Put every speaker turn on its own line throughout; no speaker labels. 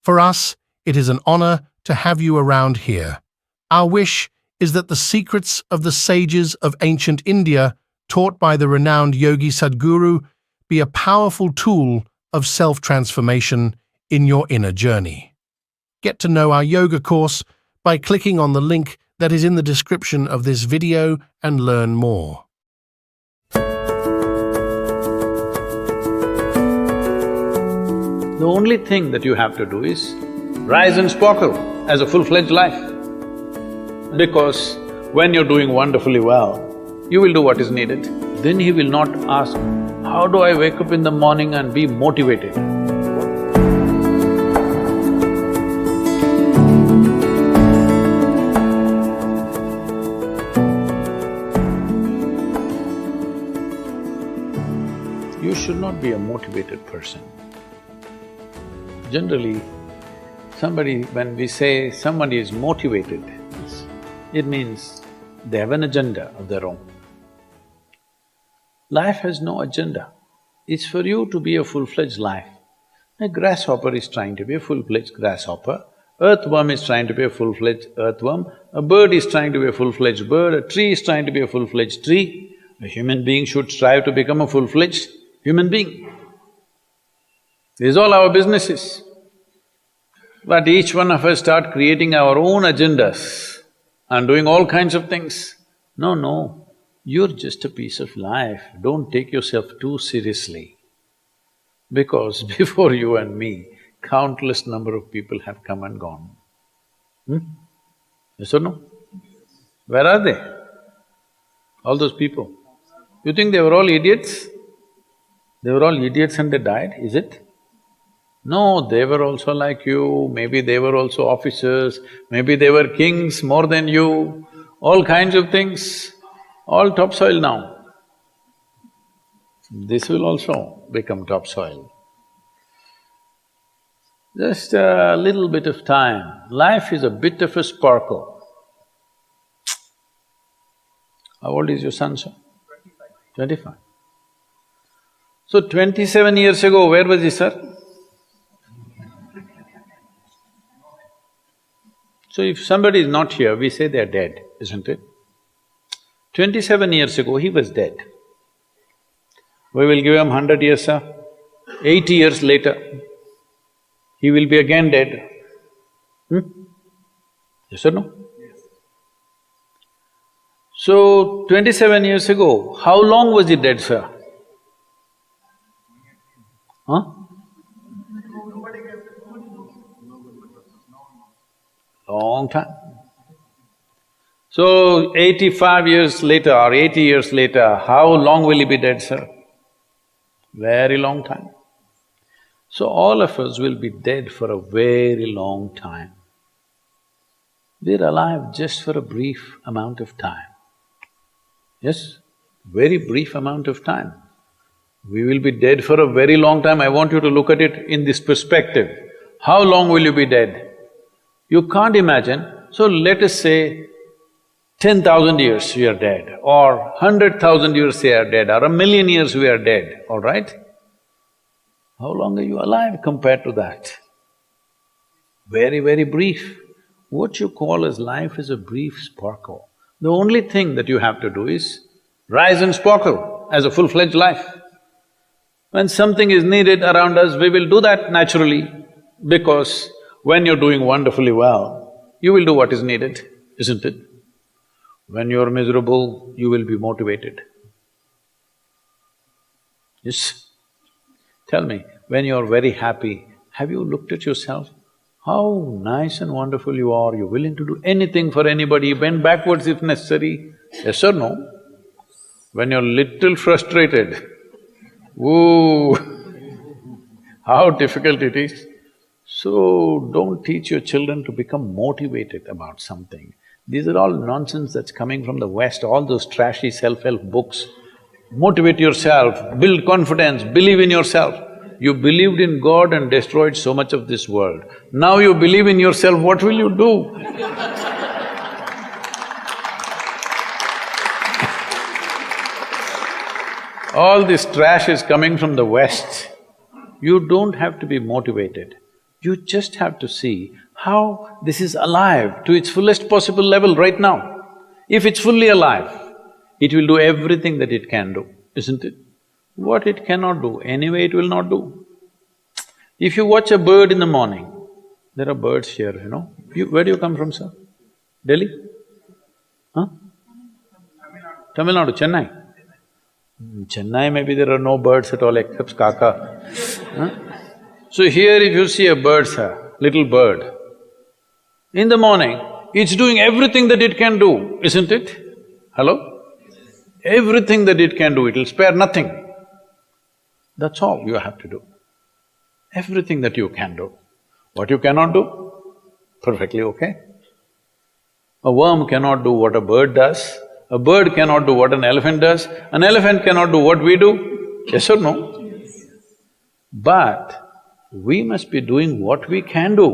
For us, it is an honor to have you around here. Our wish is that the secrets of the sages of ancient India, taught by the renowned yogi Sadhguru, be a powerful tool of self-transformation in your inner journey. Get to know our yoga course by clicking on the link that is in the description of this video and learn more.
The only thing that you have to do is rise and sparkle as a full-fledged life. Because when you're doing wonderfully well, you will do what is needed. Then he will not ask, how do I wake up in the morning and be motivated? You should not be a motivated person. Generally, when we say somebody is motivated, it means they have an agenda of their own. Life has no agenda. It's for you to be a full-fledged life. A grasshopper is trying to be a full-fledged grasshopper, earthworm is trying to be a full-fledged earthworm, a bird is trying to be a full-fledged bird, a tree is trying to be a full-fledged tree. A human being should strive to become a full-fledged human being. This is all our business is. But each one of us start creating our own agendas and doing all kinds of things. No, you're just a piece of life, don't take yourself too seriously. Because before you and me, countless number of people have come and gone. Yes or no? Where are they? All those people. You think they were all idiots? They were all idiots and they died, is it? No, they were also like you, maybe they were also officers, maybe they were kings more than you, all kinds of things, all topsoil now. This will also become topsoil. Just a little bit of time, life is a bit of a sparkle. How old is your son, sir? 25. So 27 years ago, where was he, sir? So if somebody is not here, we say they are dead, isn't it? 27 years ago, he was dead. We will give him 100 years, sir. 80 years later, he will be again dead. Yes or no? Yes. So, 27 years ago, how long was he dead, sir? Huh? Long time. So, 85 years later or 80 years later, how long will he be dead, sir? Very long time. So, all of us will be dead for a very long time. We're alive just for a brief amount of time. Yes, very brief amount of time. We will be dead for a very long time. I want you to look at it in this perspective. How long will you be dead? You can't imagine, so let us say 10,000 years we are dead, or 100,000 years we are dead, or 1,000,000 years we are dead, all right? How long are you alive compared to that? Very, very brief. What you call as life is a brief sparkle. The only thing that you have to do is rise and sparkle as a full-fledged life. When something is needed around us, we will do that naturally, because when you're doing wonderfully well, you will do what is needed, isn't it? When you're miserable, you will be motivated. Yes? Tell me, when you're very happy, have you looked at yourself? How nice and wonderful you are, you're willing to do anything for anybody, bend backwards if necessary, yes or no? When you're little frustrated, woo, how difficult it is. So, don't teach your children to become motivated about something. These are all nonsense that's coming from the West, all those trashy self-help books. Motivate yourself, build confidence, believe in yourself. You believed in God and destroyed so much of this world. Now you believe in yourself, what will you do? All this trash is coming from the West. You don't have to be motivated. You just have to see how this is alive to its fullest possible level right now. If it's fully alive, it will do everything that it can do, isn't it? What it cannot do, anyway it will not do. If you watch a bird in the morning, there are birds here, you know. Where do you come from, sir? Delhi? Huh? Tamil Nadu, Chennai? Chennai, maybe there are no birds at all except kaka. Huh? So here if you see a bird, sir, little bird, in the morning, it's doing everything that it can do, isn't it? Hello? Everything that it can do, it'll spare nothing. That's all you have to do. Everything that you can do. What you cannot do, perfectly okay. A worm cannot do what a bird does, a bird cannot do what an elephant does, an elephant cannot do what we do, yes or no? But we must be doing what we can do.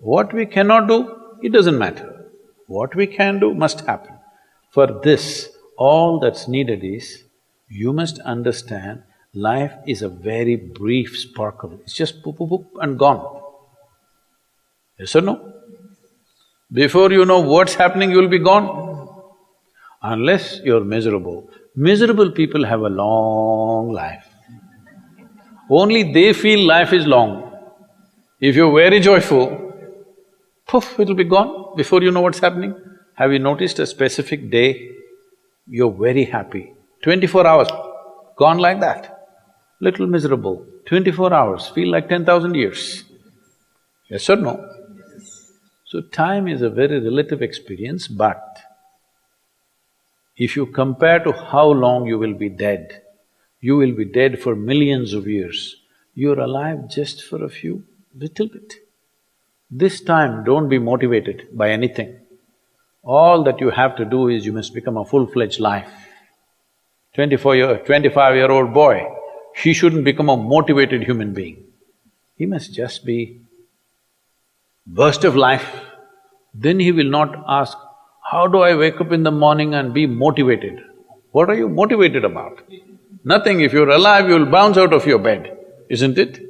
What we cannot do, it doesn't matter. What we can do must happen. For this, all that's needed is, you must understand life is a very brief sparkle, it's just poop, poop, poop and gone. Yes or no? Before you know what's happening, you'll be gone. Unless you're miserable. Miserable people have a long life. Only they feel life is long. If you're very joyful, poof, it'll be gone before you know what's happening. Have you noticed a specific day, you're very happy, 24 hours, gone like that. Little miserable, 24 hours, feel like 10,000 years. Yes or no? So time is a very relative experience, but if you compare to how long you will be dead, you will be dead for millions of years. You're alive just for a few, little bit. This time, don't be motivated by anything. All that you have to do is you must become a full-fledged life. 25-year-old boy, he shouldn't become a motivated human being. He must just be burst of life. Then he will not ask, how do I wake up in the morning and be motivated? What are you motivated about? Nothing. If you're alive, you'll bounce out of your bed, isn't it?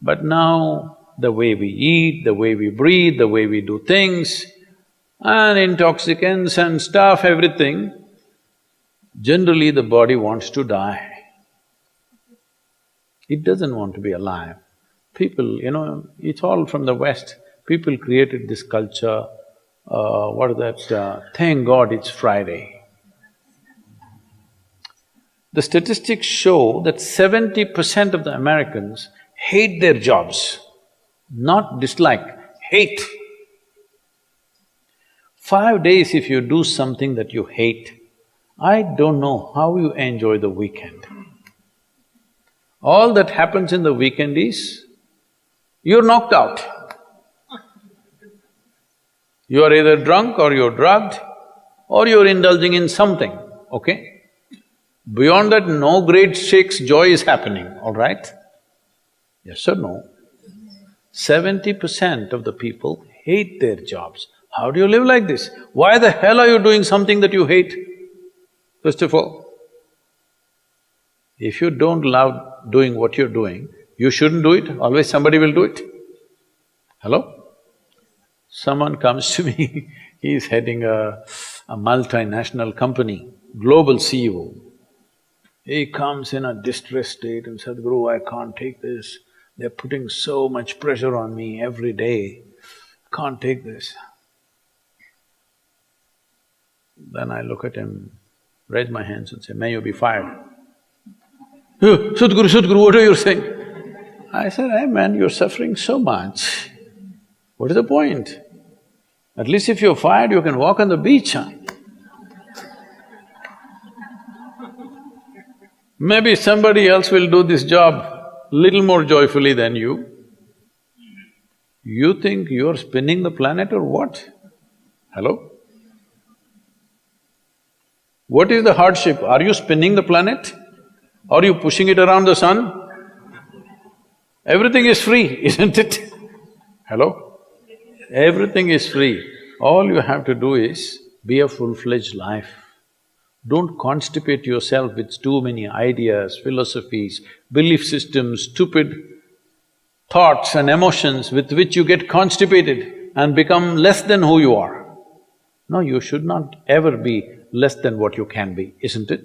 But now, the way we eat, the way we breathe, the way we do things, and intoxicants and stuff, everything, generally the body wants to die. It doesn't want to be alive. People, you know, it's all from the West. People created this culture, what is that, thank God it's Friday. The statistics show that 70% of the Americans hate their jobs, not dislike, hate. 5 days if you do something that you hate, I don't know how you enjoy the weekend. All that happens in the weekend is, you're knocked out. You are either drunk or you're drugged or you're indulging in something, okay? Beyond that, no great shakes joy is happening, all right? Yes or no? 70% of the people hate their jobs. How do you live like this? Why the hell are you doing something that you hate? First of all, if you don't love doing what you're doing, you shouldn't do it, always somebody will do it. Hello? Someone comes to me, he's heading a multinational company, global CEO. He comes in a distressed state and said, Sadhguru, I can't take this. They're putting so much pressure on me every day, can't take this. Then I look at him, raise my hands and say, may you be fired. Sadhguru, what are you saying? I said, hey man, you're suffering so much. What is the point? At least if you're fired, you can walk on the beach, huh? Maybe somebody else will do this job little more joyfully than you. You think you're spinning the planet or what? Hello? What is the hardship? Are you spinning the planet? Are you pushing it around the sun? Everything is free, isn't it? Hello? Everything is free. All you have to do is be a full-fledged life. Don't constipate yourself with too many ideas, philosophies, belief systems, stupid thoughts and emotions with which you get constipated and become less than who you are. No, you should not ever be less than what you can be, isn't it?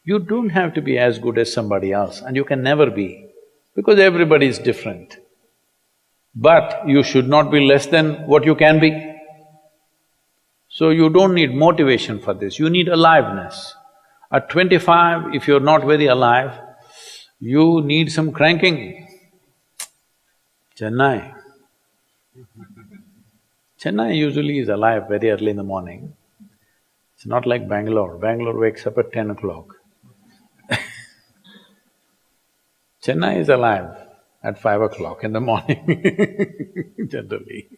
You don't have to be as good as somebody else, and you can never be, because everybody is different. But you should not be less than what you can be. So you don't need motivation for this, you need aliveness. At 25, if you're not very alive, you need some cranking. Chennai. Chennai usually is alive very early in the morning. It's not like Bangalore. Bangalore wakes up at 10 o'clock. Chennai is alive at 5 o'clock in the morning, generally.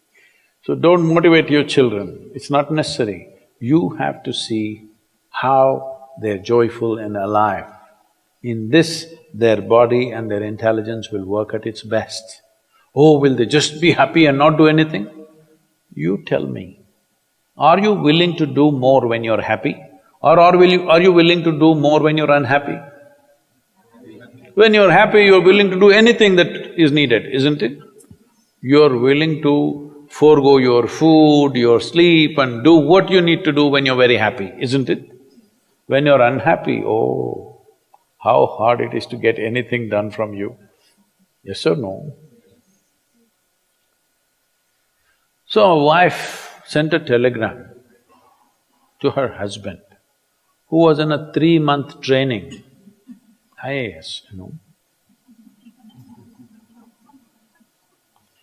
So don't motivate your children, it's not necessary. You have to see how they're joyful and alive. In this, their body and their intelligence will work at its best. Oh, will they just be happy and not do anything? You tell me, are you willing to do more when you're happy? Or are you willing to do more when you're unhappy? When you're happy, you're willing to do anything that is needed, isn't it? You're willing to forego your food, your sleep and do what you need to do when you're very happy, isn't it? When you're unhappy, oh, how hard it is to get anything done from you. Yes or no? So a wife sent a telegram to her husband, who was in a 3-month training, IAS, you know.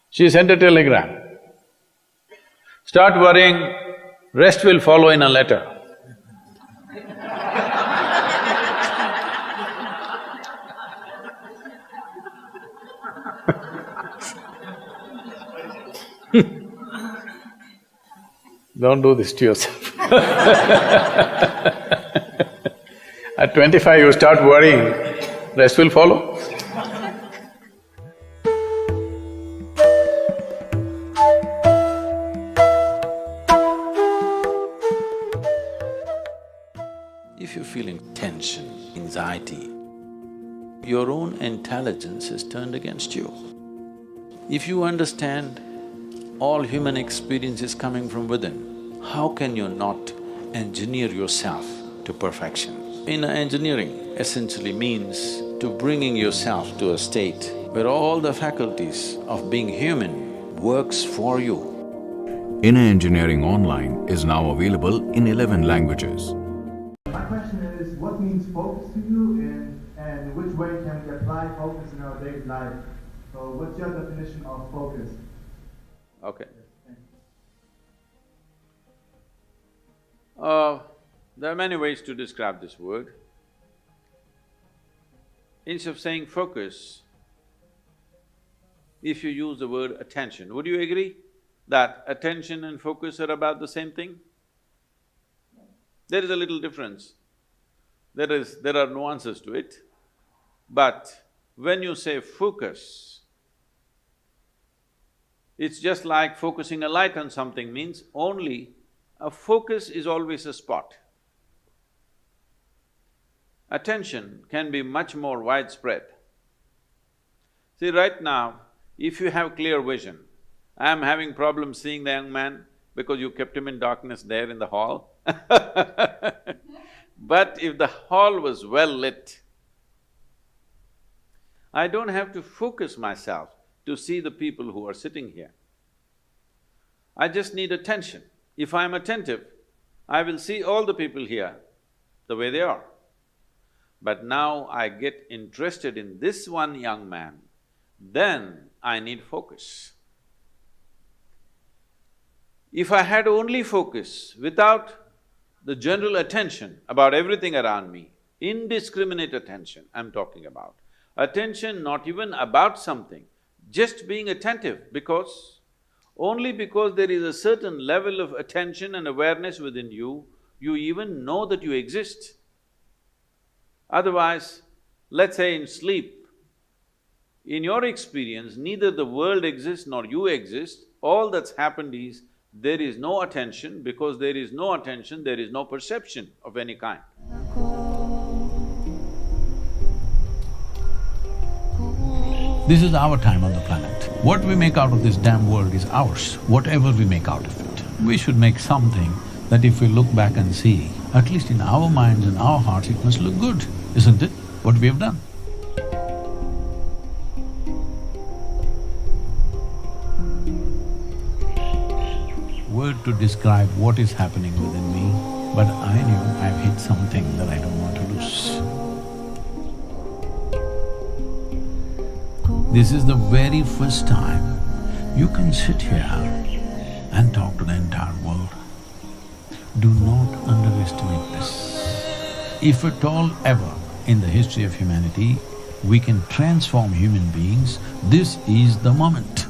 She sent a telegram, start worrying, rest will follow in a letter. Don't do this to yourself. At 25, you start worrying, rest will follow. If you're feeling tension, anxiety, your own intelligence is turned against you. If you understand all human experience is coming from within, how can you not engineer yourself to perfection? Inner engineering essentially means to bringing yourself to a state where all the faculties of being human works for you.
Inner Engineering Online is now available in 11 languages.
My question is, what means focus to you, and which way can we apply focus in our daily life? So what's your definition of focus?
Okay. There are many ways to describe this word. Instead of saying focus, if you use the word attention, would you agree that attention and focus are about the same thing? There is a little difference. There are nuances to it, but when you say focus, it's just like focusing a light on something means only a focus is always a spot. Attention can be much more widespread. See, right now, if you have clear vision, I'm having problems seeing the young man because you kept him in darkness there in the hall. But if the hall was well lit, I don't have to focus myself to see the people who are sitting here. I just need attention. If I'm attentive, I will see all the people here the way they are. But now I get interested in this one young man, then I need focus. If I had only focus without the general attention about everything around me, indiscriminate attention I'm talking about, attention not even about something, just being attentive only because there is a certain level of attention and awareness within you, you even know that you exist. Otherwise, let's say in sleep, in your experience, neither the world exists nor you exist, all that's happened is there is no attention. Because there is no attention, there is no perception of any kind.
This is our time on the planet. What we make out of this damn world is ours, whatever we make out of it. We should make something that if we look back and see, at least in our minds and our hearts, it must look good, isn't it, what we have done? Word to describe what is happening within me, but I knew I've hit something that I don't want to lose. This is the very first time you can sit here and talk to the entire world. Do not underestimate this. If at all ever in the history of humanity we can transform human beings, this is the moment.